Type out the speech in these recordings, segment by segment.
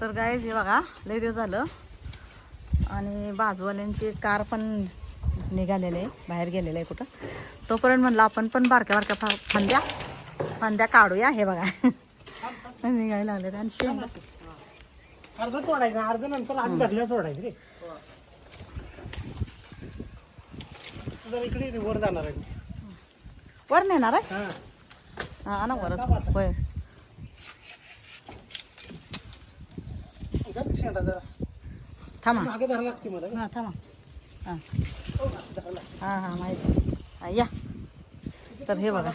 तर गाईज हे बघा लय दिवस झालं आणि बाजूवाल्यांची कार पण निघालेली आहे, बाहेर गेलेलं आहे कुठं. तोपर्यंत म्हणलं आपण पण बारक्या बारक्या फांद्या काढूया. हे बघा निघायला लागले आणि शेंगा अर्धा तोडायचा, अर्धा नंतर आधी धरल्या तोडायचं रे. जर इकडे वर जाणार आहे, वर नेणार आहे. हा ना वरच होय. थांबा मागे धरायला लागते मला. हां थांबा. हां हां हां माहिती आहे. या तर हे बघा.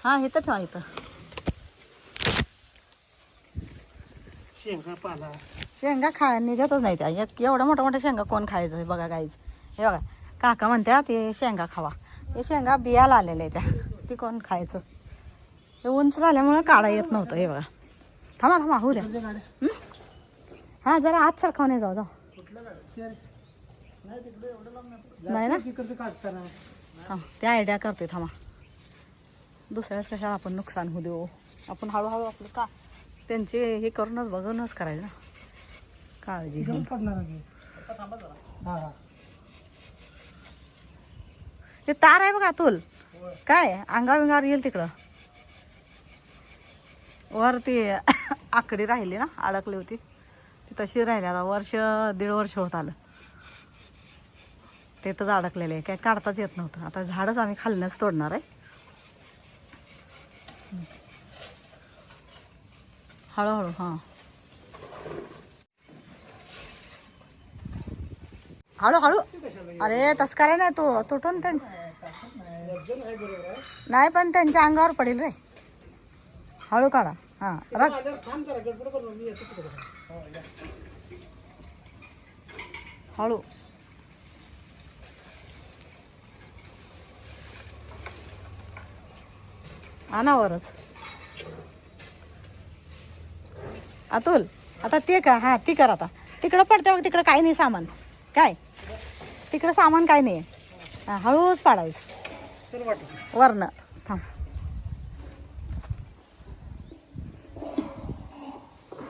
हां इथं ठेवा इथं. शेंगा पाला शेंगा निघतच नाही त्या. एवढा मोठा मोठा शेंगा कोण खायचं आहे बघा गाईज. हे बघा काका म्हणतात ते शेंगा खावा. हे शेंगा बियाला आलेल्या आहे त्या, ती कोण खायचं. ते उंच झाल्यामुळं काढा येत नव्हतं. हे बघा थांबा थांबा होऊ द्या. हां जरा आत सरकाव नाही जाऊ नाही ना. थांब त्या आयडिया करते थांबा. दुसऱ्याच कशाला आपण नुकसान होऊ देऊ. आपण हळूहळू आपलं का त्यांचे हे करूनच बघूनच करायचं ना. काळजी घेऊन. ते तार आहे बघा अतुल. काय अंगावर बिंगावर येईल तिकडं वर. ती आकडी राहिली ना, अडकली होती ती तशी राहिली. आता वर्ष 1.5 वर्ष होत आलं ते तर अडकलेलं आहे. काय काढताच येत नव्हतं. आता झाडच आम्ही खालनंच तोडणार आहे. हळूहळू. हां हळूहळू. अरे तसं कराय नाही तो तुटून ते नाही, पण त्यांच्या अंगावर पडेल रे. हळू काढा. हां हळू. आणावरच अतुल. आता ते का हां ती कर. आता तिकडं पडते बघ, तिकडं काही नाही सामान. काय तिकडं सामान काय नाही. हां हळूच पाडायचं वरनं. थांब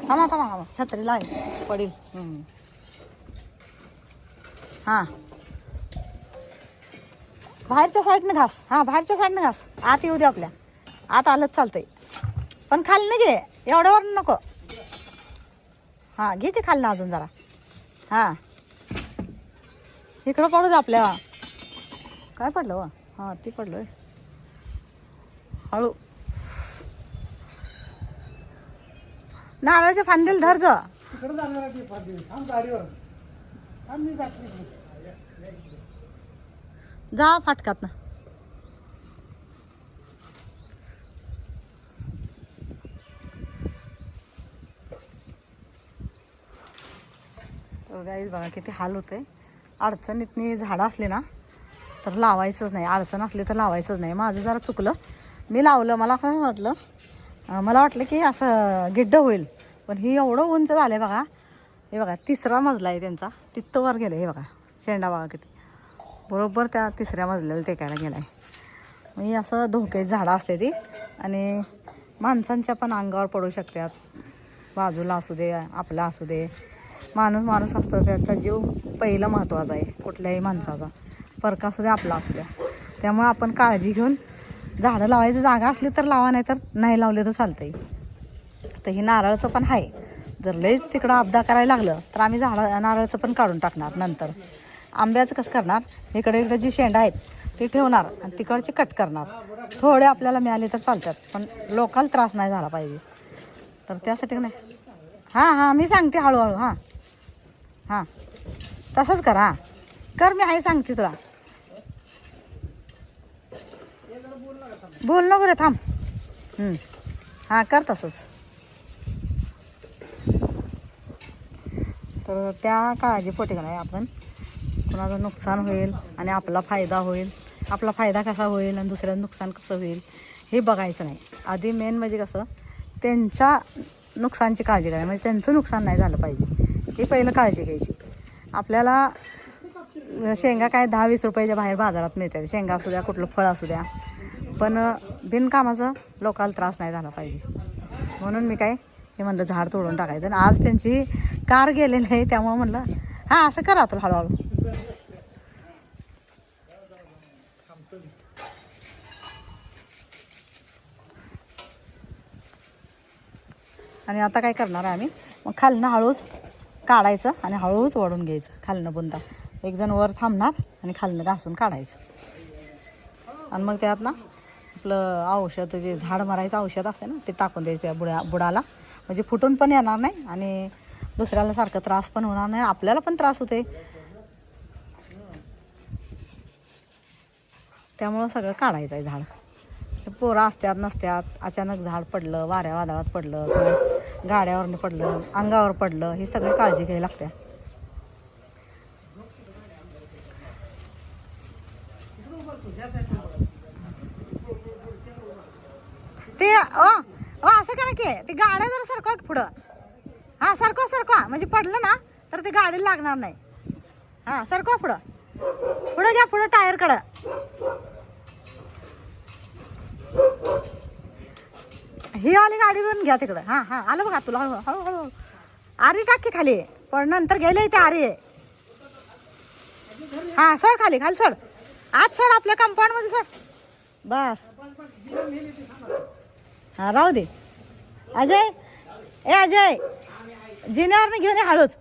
थांबा थांबा थांबा. छत्रीला आहे पडील. हां बाहेरच्या साईडनं घास. हां बाहेरच्या साईडनं घास. आत येऊ दे आपल्या. आत आलंच चालतंय, पण खाली घे. एवढ्यावर नको. हां घे की खाली अजून जरा. हां इकडं पडू दे आपल्या. काय पडलं व. हां ती पडलं. हळू. नारळाच्या फांदीला धर जा. जा फाटकात ना. तर गाईज बघा किती हाल होते. अडचणीतनी झाडं असली ना तर लावायचंच नाही. अडचण असली तर लावायचंच नाही. माझं जरा चुकलं, मी लावलं. मला काय वाटलं, मला वाटलं की असं गिड्ड होईल, पण ही एवढं उंच झालं आहे बघा. हे बघा 3रा मजला आहे त्यांचा. तिथं वर गेलं. हे बघा शेंडा बघा किती बरोबर त्या 3ऱ्या मजल्याला टेकायला गेला आहे. मग ही असं धोक्याची झाडं असते ती, आणि माणसांच्या पण अंगावर पडू शकतात. बाजूला असू दे आपला असू दे, माणूस असतो त्याचा जीव पहिला महत्त्वाचा आहे कुठल्याही माणसाचा. फरक असू दे आपला असू द्या. त्यामुळे आपण काळजी घेऊन झाडं लावायची. जागा असली तर लावा, नाही तर नाही लावले तर चालतंय. तर ही नारळाचं पण आहे. जर लईच तिकडं अपदा करायला लागलं तर आम्ही नारळाचं पण काढून टाकणार. नंतर आंब्याचं कसं करणार, इकडे जी शेंडा आहेत ती ठेवणार आणि तिकडचे कट करणार. थोडे आपल्याला मिळाले तर चालतात, पण लोकांना त्रास नाही झाला पाहिजे. तर त्यासाठी नाही. हां मी सांगते हळूहळू. हां तसंच कर. हां कर, मी आहे सांगते तुला. बोल नको रे, थांब. हां कर तसंच. तर त्या काळजीपोटी का नाही आपण कोणाचं नुकसान होईल आणि आपला फायदा होईल. आपला फायदा कसा होईल आणि दुसऱ्याचं नुकसान कसं होईल हे बघायचं नाही. आधी मेन म्हणजे कसं त्यांच्या नुकसानची काळजी करायची, म्हणजे त्यांचं नुकसान नाही झालं पाहिजे ही पहिलं काळजी घ्यायची. आपल्याला शेंगा काय 10-20 रुपयाच्या बाहेर बाजारात मिळतात. शेंगा असू द्या, कुठलं फळ असू द्या, पण बिनकामाचं लोकांना त्रास नाही झाला पाहिजे. म्हणून मी काय हे म्हणलं झाड तोडून टाकायचं. आणि आज त्यांची कार गेलेली आहे त्यामुळे म्हणलं हां असं करा तुला हळूहळू. आणि आता काय करणार आहे आम्ही मग खालनं हळूच काढायचं आणि हळूच ओढून घ्यायचं खालनं बुंदा. एक जण वर थांबणार आणि खालनं घासून काढायचं. आणि मग त्यात ना आपलं औषध जे झाड मारायचं औषध असते ना ते टाकून द्यायचं बुडाला. म्हणजे फुटून पण येणार नाही आणि दुसऱ्याला सारखं त्रास पण होणार नाही. आपल्याला पण त्रास होते. त्यामुळं सगळं काढायचं आहे झाड. पोरं असतात नसतात, अचानक झाड पडलं, वाऱ्या वादळात पडलं किंवा गाड्यावरनं पडलं, अंगावर पडलं, ही सगळी काळजी घ्यायला लागते. ते असं करा की ते गाड्या जरा सरकवा पुढं. हां सरकवा म्हणजे पडलं ना तर ते गाडीला लागणार नाही. हां सरकवा पुढं घ्या पुढं टायरकडं. ही वाली गाडीवरून घ्या तिकडं. हां आलं बघा तुला हळू आरी टाक की खाली पण नंतर गेले ते आरी आहे. हां सोड खाली सोड आज सोड आपल्या कंपाऊंड मध्ये सोड बस. हां राहू दे. अजय जिन्यावरनं घेऊन ये हळूच.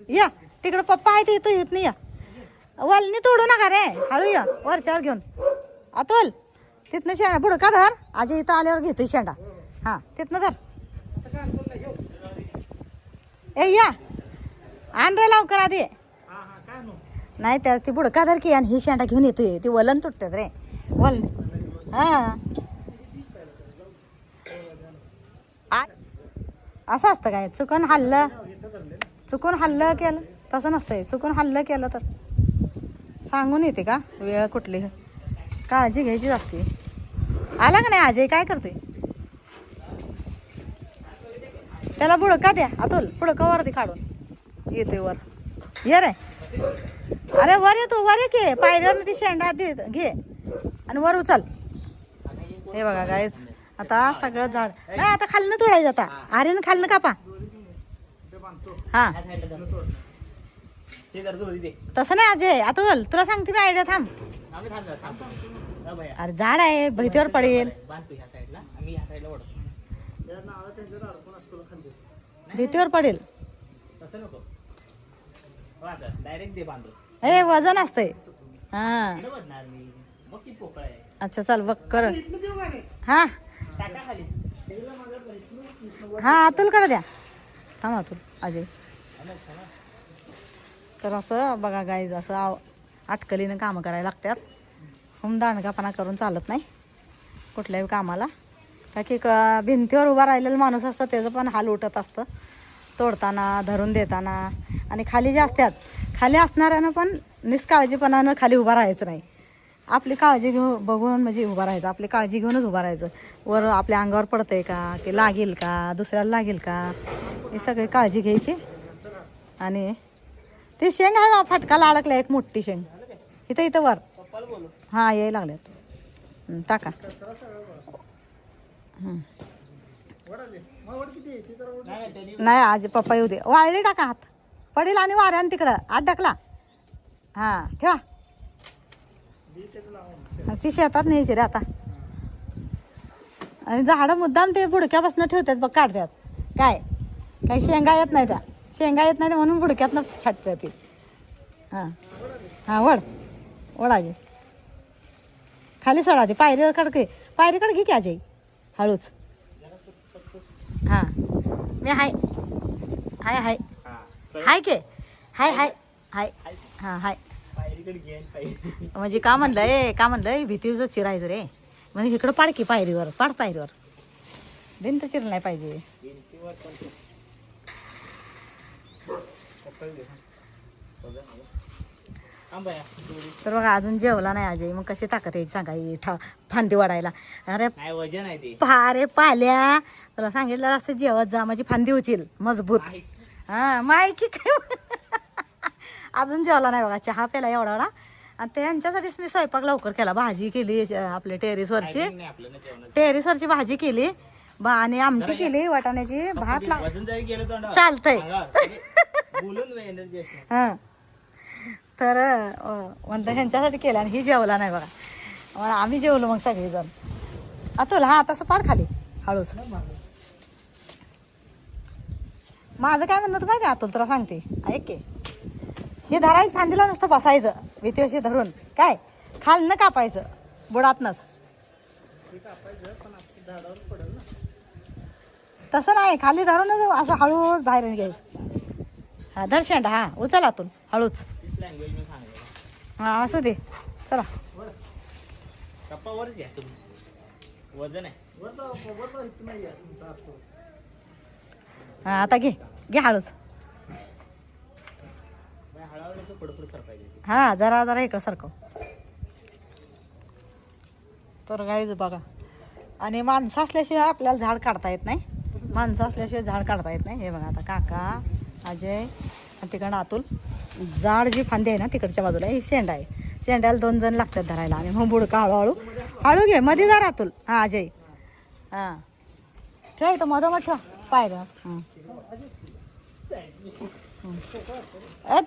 या तिकडं पप्पा आहे ते तू येत नाही. या वलनी तोडू नका रे हळू या वरच्यावर घेऊन. अतुल तिथनं शेंडा बुडका धर. अजय इथं आल्यावर घेतोय शेंडा. हां तिथनं धर. या आण रे लवकर आधी. नाही त्या ती बुडका धर की आणि ही शेंडा घेऊन येतोय. ती वलन तुटतात रे वलन. हां असं असतं काय चुकून हल्लं केलं तसं नसतंय. चुकून हल्लं केलं तर सांगून येते का वेळ कुठली काळजी घ्यायचीच असते. आला का नाही अजय काय करतोय. त्याला बुडका द्या अतुल बुडका वरती काढून येते वर. ये रे अरे वर ये तू वर ये की पायऱ्यावर ती शेंडा दे घे आणि वर उचल. हे बघा गायच आता सगळं झाड नाही आता खालनं तोडायचं. आता आर्यन खालनं कापा. हां तसं नाही अजय अतुल तुला सांगते मी आयडिया थांब. अरे झाड आहे भैतीवर पडेल. भीतीवर पडेल. ए वजन असतंय. हां अच्छा चल बघ कर. हां अतुलकडे द्या. थांब अतुल अजय. तर असं बघा गाईज असं अटकलीनं कामं करायला लागतात. दांडगापणा करून चालत नाही कुठल्याही कामाला. का की भिंतीवर उभा राहिलेला माणूस असतं त्याचं पण हाल उठत असतं तोडताना धरून देताना. आणि खाली जे असतात खाली असणाऱ्यानं पण निष्काळजीपणानं खाली उभा राहायचं नाही. आपली काळजी बघून म्हणजे उभा राहायचं. आपली काळजी घेऊनच उभा राहायचं. वर आपल्या अंगावर पडतंय का की लागेल का दुसऱ्याला लागेल का ही सगळी काळजी घ्यायची. आणि ती शेंग आहे बा फटकाला अडकला एक मोठी शेंग इथं वर. हां यायला लागल्यात टाका. नाही आज पप्पा येऊ दे. वाळली टाका हात पडेल आणि वाऱ्यानं तिकडं आत टाकला. हां ठेवा ती शेतात न्यायची रे आता. आणि झाडं मुद्दाम ते बुडक्यापासून ठेवतात बघ काढतात. काही शेंगा येत नाही त्या म्हणून बुडक्यातनं छाटतात ती. हां वड आजी खाली सोडा ती पायरीकडे घे की अजय हळूच. हां मी हाय के हाय हां हाय म्हणजे का म्हणलंय भीतीचं चिरायचं रे. म्हणजे इकडं पाड की पायरीवर भिंत चिर नाही पाहिजे. तर बघा अजून जेवला नाही अजय. मग कशी ताकद यायची सांगा फांदी वाढायला. अरे पाल्या तुला सांगितलं असतं जेवत जा म्हणजे फांदी उचील मजबूत. हां मायकी काय अजून जेवला नाही बघा. चहा प्याला एवढा आणि त्यांच्यासाठीच मी स्वयंपाक लवकर केला. भाजी केली आपल्या टेरेसवरची भाजी केली. बा आणि आमटी केली वाटाण्याची भात वजन जरी गेलं तोंडावर चालतंय बोलून एनर्जी असते. हां तर म्हणलं ह्यांच्यासाठी केलं आणि ही जेवला नाही बघा. मग आम्ही जेवलो मग सगळेजण. अतुल हा तसं पाड खाली हळूच. माझं काय म्हणणं होतं माहिती आहे अतुल तुला सांगते ऐक की. हे धरायचं फांदीला नुसतं बसायचं भीतीवशी धरून काय खाल न कापायचं बुडातनच. तसं नाही खाली धरूनच असं हळूच बाहेर घ्यायचं. हा दर्शन हा उचल आतून हळूच. लँग्वेज मी सांगितलं हा असू दे चला. कप्पावरच घ्या तुम्ही. वजन आहे हा आता घे घे हळूच. हळूहळू पुढे सरकायचे. हा जरा जरा इकडं सारखं. तर गाईज बघा आणि माणसं असल्याशिवाय आपल्याला झाड काढता येत नाही. माणसं असल्याशिवाय झाड काढता येत नाही. हे बघा आता काका अजय आणि तिकडं अतुल. झाड जी फांदी आहे ना तिकडच्या बाजूला ही शेंडा आहे. शेंड्याला 2 जण लागतात धरायला आणि मग बुडका हळूहळू हळू घे मध्ये जा अतुल. हा अजय हां ठेव इथं मधोमध ठेव पायऱ्या.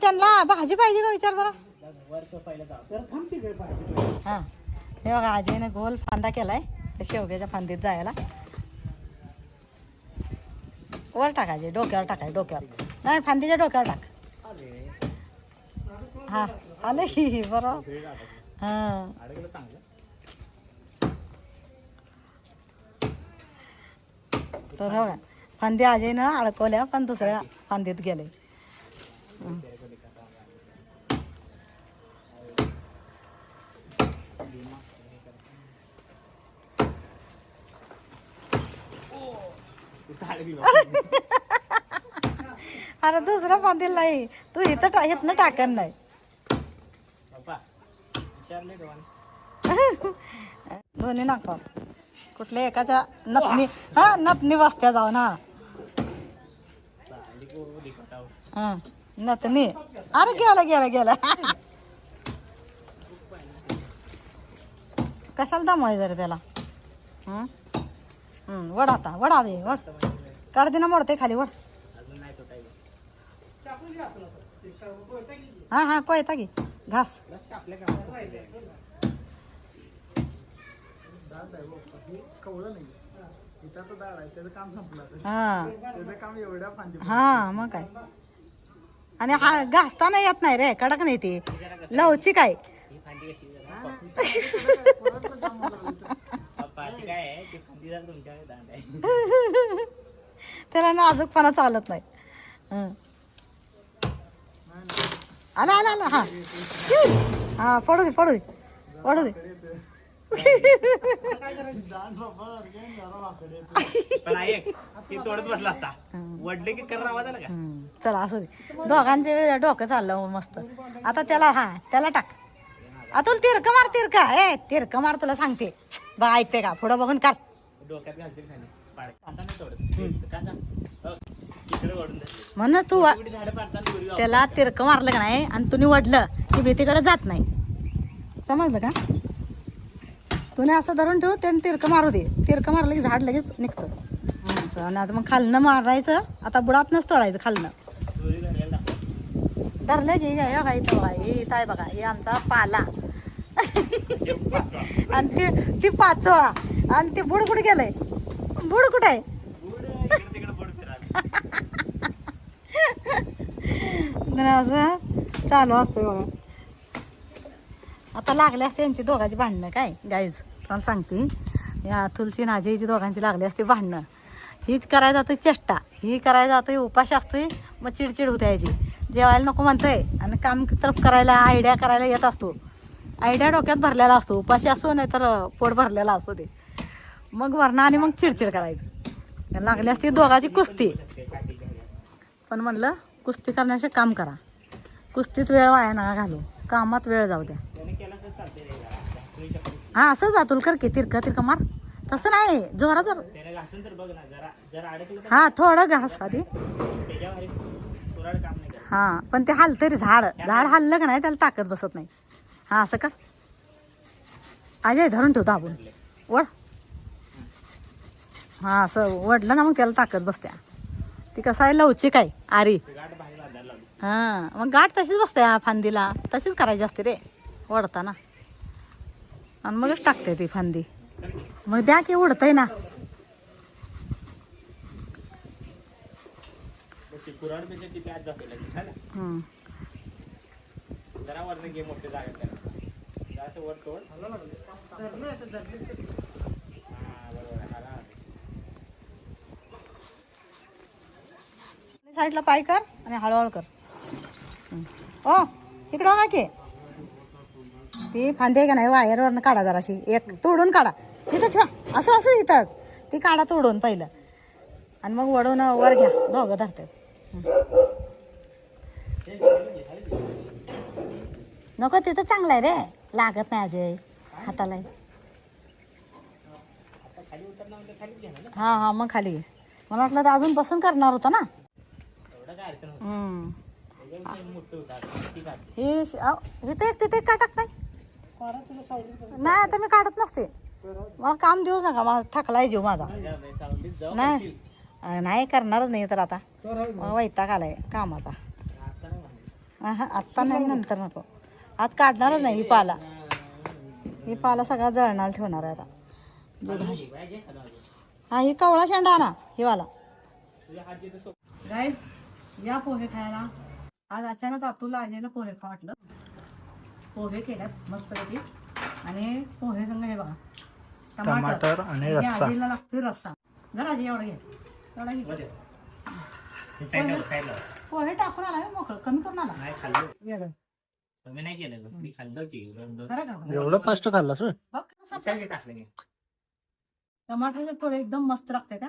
त्यांना भाजी पाहिजे का विचार बरं. हां हे बघा अजयने गोल फांदा केलाय त्या शेवग्याच्या फांदीत जायला. वर टाकायचे डोक्यावर टाकायचे डोक्यावर नाही फांदीच्या डोक्यावर टाक. हा आलं ही बरोबर. हां तर हो का फांदी अजयनं अडकवल्या पण दुसऱ्या फांदीत गेले. अरे दुसऱ्या फांदीला नाही तू इथं इथनं टाकन नाही. दोन्ही नाका कुठल्या एकाच्या नथनी हा नथनी वाजत्या जाऊन. हा नथनी अरे गेला गेला गेला. कशाला दमवायचं रे त्याला. वड आता वडा दे वड काढ दे ना मोडते खाली वड. हा हा कोयता की घास. हा मग काय आणि हा घासताना येत नाही रे कडक नाही ते लवचिक आहे. त्याला नाजूकपणा चालत नाही. आला आला आला हा हा पडू दे पडू दे पडू दे. तोडत बसला असता वडले की कर आवाज आला का. चला असू दे दोघांचे डोकं चाललं मस्त. आता त्याला हा त्याला टाक अतुल तिरक मार तिरका ए तिरक मार तुला सांगते बा ऐकते का पुढं बघून काढ. डोक्यात घालतील खाली म्हण तू त्याला तिरक मारलं का नाही आणि तुम्ही वडलं की भीतीकडे जात नाही. समजलं का. तुम्ही असं धरून ठेवू त्याने तिरकं मारू दे. तिरकं मारलं की झाड लगेच निघतं. आणि आता मग खालनं मारायचं. आता बुडातनंच तोडायचं खालनं. धरलं की काय बघा इथं बघा इथं आहे बघा हे आमचा पाला आणि ती पाचोळा आणि ते बुड कुठे गेलंय. बुड कुठं आहे. असं चालू असतं बघा. आता लागले असते यांची दोघांची भांडणं काय गाईज मला सांगते. या तुलची नाजीची दोघांची लागली असते भांडणं. हीच करायला जातोय चेष्टा ही करायला जातोय उपाशी असतोय मग चिडचिड होते याची. जेवायला नको म्हणतोय आणि काम तर करायला आयडिया करायला येत असतो. आयडिया डोक्यात भरलेला असतो उपाशी असो नाही तर पोट भरलेला असतो ते मग वरणं आणि मग चिडचिड करायचं. लागली असते दोघांची कुस्ती. पण म्हणलं कुस्ती करण्याचे काम करा. कुस्तीत वेळ वाया ना घालू कामात वेळ जाऊ द्या. हा असं जातुल कर की तिरका तिरका मार. तसं नाही जोरात हा थोडं घास आधी. हा पण ते हलतं रे झाड झाड हललं का नाही त्याला ताकद बसत नाही. हा असं कर अजय धरून ठेवतो आपण वड. हा असं वडलं ना मग त्याला ताकद बसत्या. ती कसं आहे लवचिक आहे आरी. गाठ भारी बांधायला लावली. हा मग गाठ तशीच बसते फांदीला, तशीच करायची असते रे वडताना. आणि मगच टाकते ती फांदी. मग द्या की उडतंय ना. मग ती कुऱ्हाडपेक्षा किती आज जाते लगेच, है ना? हम्म. जरा वरनं घे मोठे जागा त्याला. जरा असं वर तोड. हा, बरोबर आहे. हा, हा. साईडला पाय कर आणि हळूहळू कर. ओ इकडं बघा की ती फांदी आहे का नाही वायरवरनं काढा जराशी, एक तोडून काढा. तिथं ठेवा, असं असं इथंच ती काढा तोडून पहिलं आणि मग वडून वर घ्या. दोघं धरतात. नको तिथं चांगलं आहे रे, लागत नाही अजय हाताला. आता खाली उतरणार म्हणजे खालीच घेणार ना. हा हा मग खाली घे. मला वाटलं तर अजून पसंत करणार होता ना. एवढं काय अडचण होतं. हम्म. त्याच्यापेक्षा मोठं होतं आता. ठीक आहे. हे इथे एक तिथे एक का टाकताय? फारा तुला सावलीत नाही आता मी काढत नसते. मला काम देऊच नका, माझा थकलाय जीव माझा. माझ्या बाई सावलीत जाऊ नाही करशील. नाही करणारच नाही तर आता. तर आहे मला वैताग आलाय कामाचा. आता नाही म्हणत. आत्ता नाही नंतर नको. आज काढणारच नाही ही पाला. ही पाला सगळा जळणार ठेवणार आहे आता. घे, बाय, घे खाली अजून. हा ही कवळा शेंडा ना ही वाला. तुझ्या हात देतो सोप. गाईज या पोहे खायला. आज अचानक आतूला आलेलं पोहे खा वाटलं. पोहे केल्यात मस्त पैकी आणि पोहे संग हे बघा टमाटर आणि हे रस्सा. आजीला लागतोय रस्सा. जरा आजी एवढं घे, एवढा घे. मध्ये. हे साईडला बघ, साईडला बघ. पोहे टाकून आला मोकळं कमी करून आला. नाही खाल्लं. येडं. मी नाही केलं ग. मी खाल्लं की. खरं का? एवढं फास्ट खाल्लास होय? बघ कसं विचार टाकलं मी. टमाटरचे पोहे एकदम मस्त लागते का.